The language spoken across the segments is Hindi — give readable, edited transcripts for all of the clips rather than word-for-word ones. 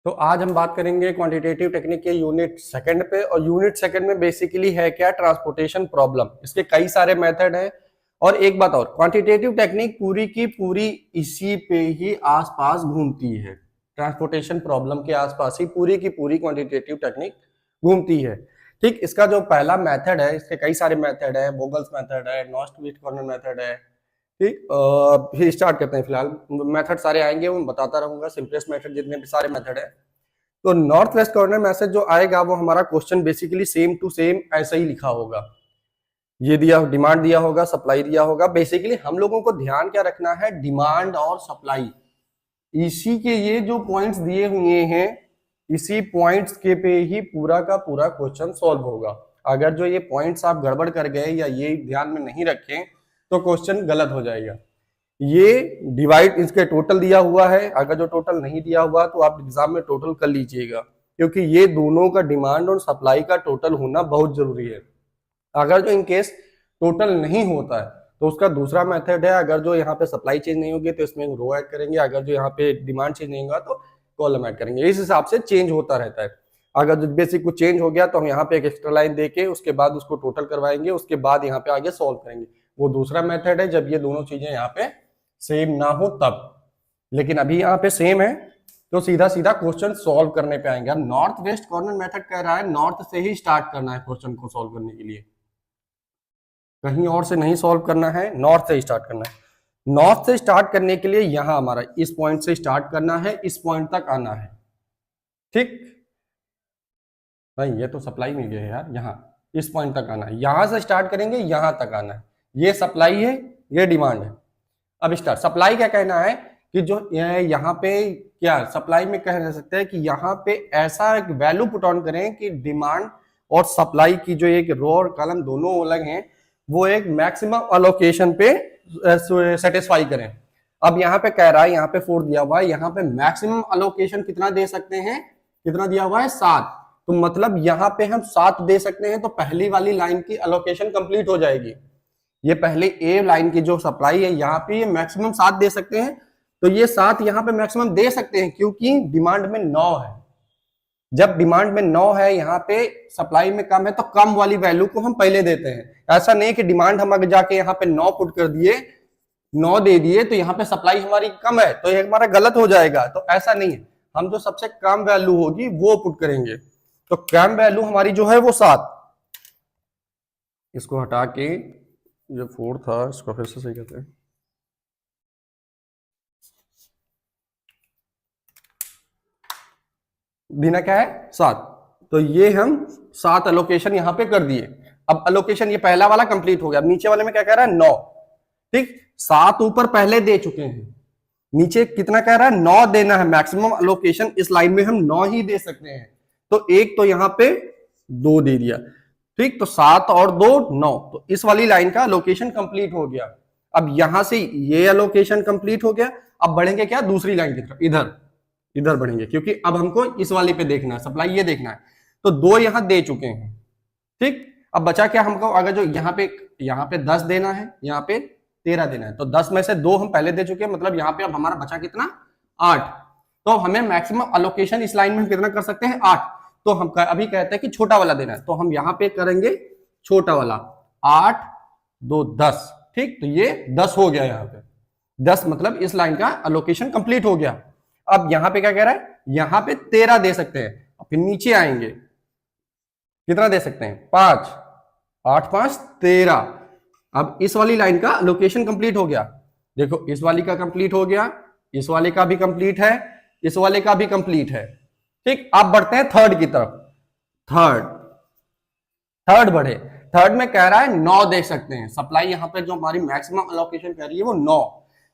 तो आज हम बात करेंगे क्वांटिटेटिव टेक्निक के यूनिट सेकंड पे। और यूनिट सेकंड में बेसिकली है क्या, ट्रांसपोर्टेशन प्रॉब्लम। इसके कई सारे मेथड हैं। और एक बात और, क्वांटिटेटिव टेक्निक पूरी की पूरी इसी पे ही आसपास घूमती है। ट्रांसपोर्टेशन प्रॉब्लम के आसपास ही पूरी की पूरी क्वांटिटेटिव टेक्निक घूमती है। ठीक, इसका जो पहला मेथड है, इसके कई सारे मेथड है, वोगल्स मेथड है, नॉस्ट ट्विस्ट कॉर्नर मेथड है। ठीक, फिर स्टार्ट करते हैं। फिलहाल मेथड सारे आएंगे, वो बताता रहूंगा, सिंपलेस्ट मेथड जितने भी सारे मेथड है। तो नॉर्थ वेस्ट कॉर्नर मैसेज जो आएगा वो हमारा question basically same to same ऐसा ही लिखा होगा। ये दिया, डिमांड दिया होगा, सप्लाई दिया होगा। बेसिकली हम लोगों को ध्यान क्या रखना है, डिमांड और सप्लाई, इसी के ये जो पॉइंट्स दिए हुए हैं, इसी पॉइंट्स के पे ही पूरा का पूरा क्वेश्चन सॉल्व होगा। अगर जो ये पॉइंट्स आप गड़बड़ कर गए या ये ध्यान में नहीं रखें तो क्वेश्चन गलत हो जाएगा। ये डिवाइड इसके टोटल दिया हुआ है, अगर जो टोटल नहीं दिया हुआ तो आप एग्जाम में टोटल कर लीजिएगा, क्योंकि ये दोनों का डिमांड और सप्लाई का टोटल होना बहुत जरूरी है। अगर जो इनकेस टोटल नहीं होता है तो उसका दूसरा मेथड है, अगर जो यहाँ पे सप्लाई चेंज नहीं होगी तो इसमें रो ऐड करेंगे, अगर जो यहाँ पे डिमांड चेंज नहीं होगा तो कॉलम ऐड करेंगे। इस हिसाब से चेंज होता रहता है। अगर जो बेसिक कुछ चेंज हो गया तो हम यहाँ पे एक एक्स्ट्रा लाइन देके उसके बाद उसको टोटल करवाएंगे, उसके बाद यहाँ पे आगे सॉल्व करेंगे। वो दूसरा मेथड है जब ये दोनों चीजें यहाँ पे सेम ना हो तब। लेकिन अभी यहाँ पे सेम है तो सीधा सीधा क्वेश्चन सॉल्व करने पे आएंगे। अब नॉर्थ वेस्ट कॉर्नर मेथड कह रहा है नॉर्थ से ही स्टार्ट करना है क्वेश्चन को सॉल्व करने के लिए, कहीं और से नहीं सॉल्व करना है, नॉर्थ से स्टार्ट करना है। नॉर्थ से स्टार्ट करने के लिए यहां हमारा इस पॉइंट से स्टार्ट करना है, इस पॉइंट तक आना है। ठीक भाई, ये तो सप्लाई मिल गया है यार, यहाँ इस पॉइंट तक आना है, यहां से स्टार्ट करेंगे, यहां तक आना है। ये सप्लाई है, ये डिमांड है। अब स्टार्ट सप्लाई क्या कहना है कि जो यहाँ पे क्या सप्लाई में कह सकते हैं कि यहाँ पे ऐसा एक वैल्यू पुट ऑन करें कि डिमांड और सप्लाई की जो एक रो और कॉलम दोनों अलग हैं वो एक मैक्सिमम अलोकेशन पे सेटिस्फाई करें। अब यहाँ पे कह रहा है, यहाँ पे 4 दिया हुआ है, यहाँ पे मैक्सिमम अलोकेशन कितना दे सकते हैं, कितना दिया हुआ है 7। तो मतलब यहाँ पे हम 7 दे सकते हैं, तो पहली वाली लाइन की अलोकेशन कंप्लीट हो जाएगी। ये पहले ए लाइन की जो सप्लाई है यहाँ पे ये मैक्सिमम 7 दे सकते हैं, तो ये 7 यहाँ पे मैक्सिमम दे सकते हैं क्योंकि डिमांड में 9 है। जब डिमांड में 9 है, यहाँ पे सप्लाई में कम है, तो कम वाली वैल्यू को हम पहले देते हैं। ऐसा नहीं कि डिमांड हम अगर जाके यहाँ पे 9 पुट कर दिए, 9 दे दिए तो यहाँ पे सप्लाई हमारी कम है तो ये हमारा गलत हो जाएगा। तो ऐसा नहीं है, हम जो सबसे कम वैल्यू होगी वो पुट करेंगे। तो कम वैल्यू हमारी जो है वो 7। इसको हटा के जो 4 था इसको फिर से सही करते हैं। देना क्या है 7, तो ये हम 7 अलोकेशन यहाँ पे कर दिए। अब अलोकेशन ये पहला वाला कंप्लीट हो गया। अब नीचे वाले में क्या कह रहा है 9। ठीक, 7 ऊपर पहले दे चुके हैं, नीचे कितना कह रहा है 9 देना है। मैक्सिमम अलोकेशन इस लाइन में हम 9 ही दे सकते हैं, तो एक तो यहाँ पे 2 दे दिया। ठीक, तो 7 और 2 9, तो इस वाली लाइन का अलोकेशन कंप्लीट हो गया। अब यहां से ये अलोकेशन कंप्लीट हो गया। अब बढ़ेंगे क्या, दूसरी लाइन की तरफ, इधर बढ़ेंगे, क्योंकि अब हमको इस वाले पे देखना है, सप्लाई ये देखना है। तो 2 यहां दे चुके हैं। ठीक, अब बचा क्या हमको, अगर जो यहाँ पे 10 देना है, यहाँ पे 13 देना है, तो 10 में से 2 हम पहले दे चुके हैं, मतलब यहाँ पे अब हमारा बचा कितना 8। तो हमें मैक्सिमम अलोकेशन इस लाइन में हम कितना कर सकते हैं 8। तो हम अभी कहते हैं कि छोटा वाला देना है, तो हम यहाँ पे करेंगे छोटा वाला 8 2 10। ठीक, तो ये 10 हो गया, यहाँ पे 10 मतलब इस लाइन का अलोकेशन कंप्लीट हो गया। अब यहाँ पे क्या कह रहा है, यहाँ पे 13 दे सकते हैं। फिर नीचे आएंगे, कितना दे सकते हैं 5, 8 5 13। अब इस वाली लाइन का अलोकेशन कंप्लीट हो गया। देखो इस वाली का कंप्लीट हो गया, इस वाले का भी कंप्लीट है, इस वाले का भी कंप्लीट है। ठीक, अब बढ़ते हैं थर्ड की तरफ। थर्ड बढ़े, थर्ड में कह रहा है 9 दे सकते हैं। सप्लाई यहाँ पे जो हमारी मैक्सिमम अलोकेशन कह रही है वो 9।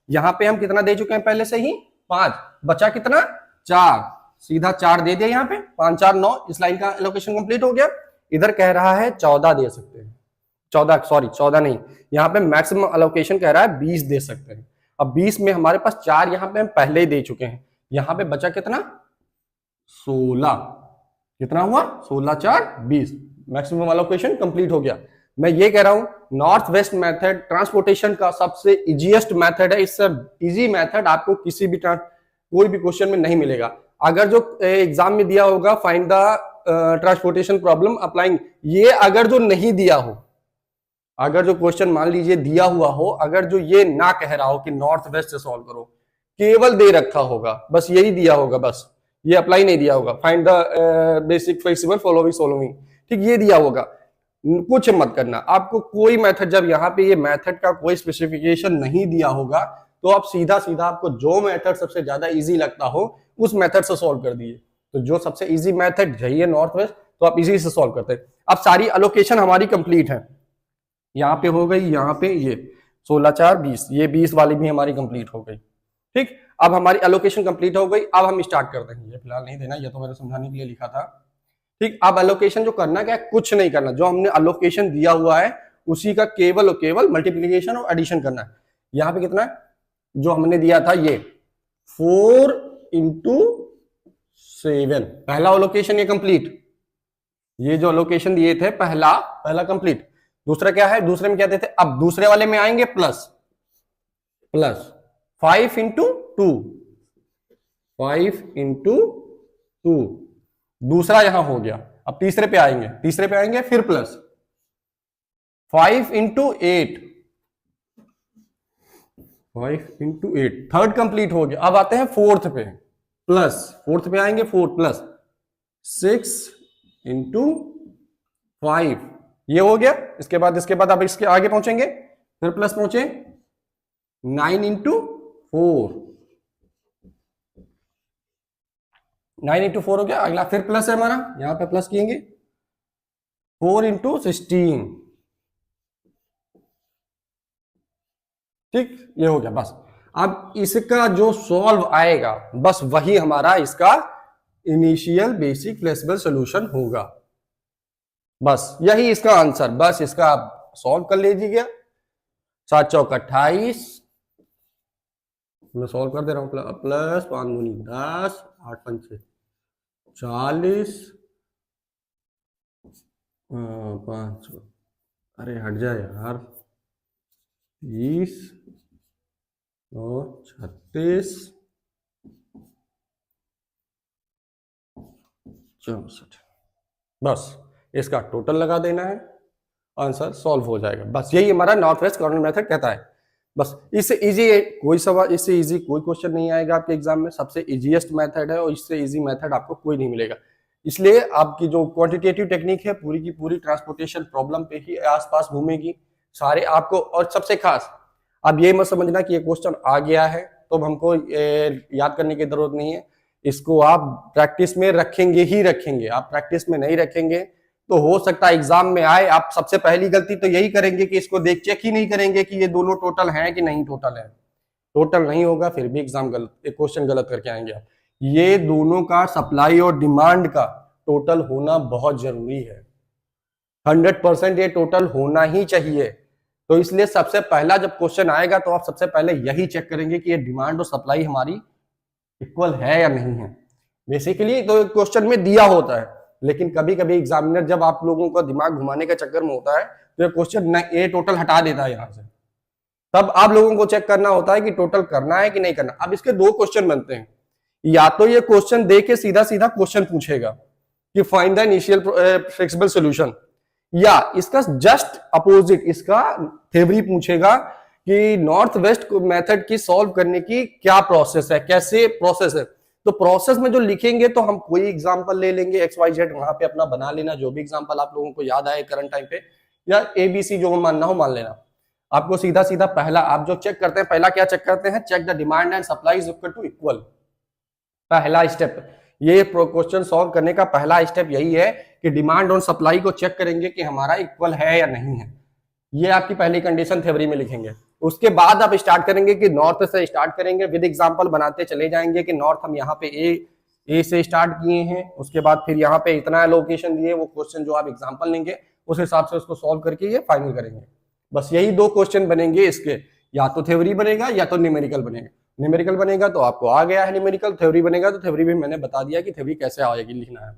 यहाँ पे हम कितना दे चुके हैं पहले से ही 5, बचा कितना 4, सीधा 4 दे दिया यहाँ पे, 5 4 9, इस लाइन का एलोकेशन कंप्लीट हो गया। इधर कह रहा है 14 दे सकते हैं, 14 नहीं, यहाँ पे मैक्सिमम अलोकेशन कह रहा है 20 दे सकते हैं। अब 20 में हमारे पास 4 यहाँ पे हम पहले ही दे चुके हैं, यहाँ पे बचा कितना 16। कितना हुआ 16 4 20, मैक्सिमम अलोकेशन कंप्लीट हो गया। मैं ये कह रहा हूं नॉर्थ वेस्ट मेथड ट्रांसपोर्टेशन का सबसे इजीएस्ट मेथड है। इससे इजी मेथड आपको किसी भी कोई भी क्वेश्चन में नहीं मिलेगा। अगर जो एग्जाम में दिया होगा find the transportation problem applying, ये अगर जो नहीं दिया हो, अगर जो क्वेश्चन मान लीजिए दिया हुआ हो, अगर जो ये ना कह रहा हो कि नॉर्थ वेस्ट से सॉल्व करो, केवल दे रखा होगा, बस यही दिया होगा, बस ये अप्लाई नहीं दिया होगा, find the basic flexible following, ठीक, ये दिया होगा, कुछ मत करना। आपको कोई मेथड, जब यहाँ पे ये मेथड का कोई स्पेसिफिकेशन नहीं दिया होगा तो आप सीधा सीधा आपको जो मेथड सबसे ज्यादा इजी लगता हो उस मेथड से सॉल्व कर दिए। तो जो सबसे इजी मेथड यही है नॉर्थ वेस्ट, तो आप इजी से सॉल्व करते हैं। अब सारी एलोकेशन हमारी कंप्लीट है, यहाँ पे हो गई, यहाँ पे ये 16 4 20, ये 20 वाली भी हमारी कंप्लीट हो गई, ठीक। अब हमारी एलोकेशन कंप्लीट हो गई, अब हम स्टार्ट कर देंगे। ये फिलहाल नहीं देना, ये तो मैंने समझाने के लिए लिखा था, ठीक। अब एलोकेशन जो करना क्या है, कुछ नहीं करना, जो हमने एलोकेशन दिया हुआ है उसी का केवल और केवल मल्टीप्लीकेशन और एडिशन करना है। यहाँ पे कितना है, जो हमने दिया था ये 4 into 7, पहला एलोकेशन ये कंप्लीट, ये जो एलोकेशन दिए थे पहला कंप्लीट। दूसरा क्या है, दूसरे में क्या देते, अब दूसरे वाले में आएंगे प्लस 5 into 2, 5 into 2, दूसरा यहां हो गया। अब तीसरे पे आएंगे फिर plus 5 into 8, 5 into 8, third complete हो गया। अब आते हैं फोर्थ पे, फोर्थ पे आएंगे 4 प्लस 6 into 5, ये हो गया। इसके बाद अब इसके आगे पहुंचेंगे, फिर प्लस पहुंचे 9 into 4, 9 into 4 हो गया। अगला फिर प्लस है हमारा, यहां पे प्लस किएंगे 4 into 16, ठीक, ये हो गया। बस अब इसका जो सॉल्व आएगा बस वही हमारा इसका इनिशियल बेसिक फ्लेक्सिबल सॉल्यूशन होगा, बस यही इसका आंसर। बस इसका आप सॉल्व कर लीजिएगा। 7 चौक 28, मैं सॉल्व कर दे रहा हूं, प्लस 5 दूनी 10, 8 पंचे 40, 5, अरे हट जाए यार, 20 और 36, 64, बस इसका टोटल लगा देना है, आंसर सॉल्व हो जाएगा। बस यही हमारा नॉर्थ वेस्ट कॉर्नर मेथड कहता है। बस इससे इजी कोई सवाल, इससे इजी कोई क्वेश्चन नहीं आएगा आपके एग्जाम में, सबसे इजीएस्ट मेथड है और इससे इजी मेथड आपको कोई नहीं मिलेगा। इसलिए आपकी जो क्वांटिटेटिव टेक्निक है पूरी की पूरी ट्रांसपोर्टेशन प्रॉब्लम पे ही आसपास घूमेगी सारे आपको। और सबसे खास अब ये मत समझना कि ये क्वेश्चन आ गया है तो हमको याद करने की जरूरत नहीं है, इसको आप प्रैक्टिस में रखेंगे ही रखेंगे। आप प्रैक्टिस में नहीं रखेंगे तो हो सकता है एग्जाम में आए, आप सबसे पहली गलती तो यही करेंगे कि इसको देख चेक ही नहीं करेंगे कि ये दोनों टोटल हैं कि नहीं टोटल है। टोटल नहीं होगा फिर भी एग्जाम गलत, एक क्वेश्चन गलत करके आएंगे आप। ये दोनों का सप्लाई और डिमांड का टोटल होना बहुत जरूरी है, 100% ये टोटल होना ही चाहिए। तो इसलिए सबसे पहला जब क्वेश्चन आएगा तो आप सबसे पहले यही चेक करेंगे कि ये डिमांड और सप्लाई हमारी इक्वल है या नहीं है। बेसिकली तो क्वेश्चन में दिया होता है, लेकिन कभी कभी एग्जामिनर जब आप लोगों का दिमाग घुमाने के चक्कर में होता है तो ये क्वेश्चन ये टोटल हटा देता है यहाँ से, तब आप लोगों को चेक करना होता है कि टोटल करना है कि नहीं करना। अब इसके दो क्वेश्चन बनते हैं, या तो ये क्वेश्चन दे के सीधा सीधा क्वेश्चन पूछेगा कि find the initial flexible solution, या इसका जस्ट अपोजिट इसका थ्योरी पूछेगा कि नॉर्थ वेस्ट मेथड की सॉल्व करने की क्या प्रोसेस है, कैसे प्रोसेस है। तो प्रोसेस में जो लिखेंगे तो हम कोई एग्जांपल ले लेंगे XYZ, वहां पे अपना बना लेना जो भी एग्जांपल आप लोगों को याद आए करंट टाइम पे, या ABC जो मानना हो मान लेना। आपको सीधा सीधा पहला आप जो चेक करते हैं, पहला क्या चेक करते हैं, check the demand and supply is equal to equal. पहला स्टेप ये क्वेश्चन सॉल्व करने का पहला स्टेप यही है कि डिमांड और सप्लाई को चेक करेंगे कि हमारा इक्वल है या नहीं है। ये आपकी पहली कंडीशन थ्योरी में लिखेंगे। उसके बाद आप स्टार्ट करेंगे कि नॉर्थ से स्टार्ट करेंगे, विद एग्जांपल बनाते चले जाएंगे कि नॉर्थ हम यहाँ पे ए से स्टार्ट किए हैं, उसके बाद फिर यहाँ पे इतना लोकेशन दिए, वो क्वेश्चन जो आप एग्जांपल लेंगे उस हिसाब से उसको सॉल्व करके ये फाइनल करेंगे। बस यही दो क्वेश्चन बनेंगे इसके, या तो थ्योरी बनेगा या तो न्यूमेरिकल बनेगा। न्यूमेरिकल बनेगा तो आपको आ गया है न्यूमेरिकल, थ्योरी बनेगा तो थ्योरी भी मैंने बता दिया कि थ्योरी कैसे आएगी लिखना है।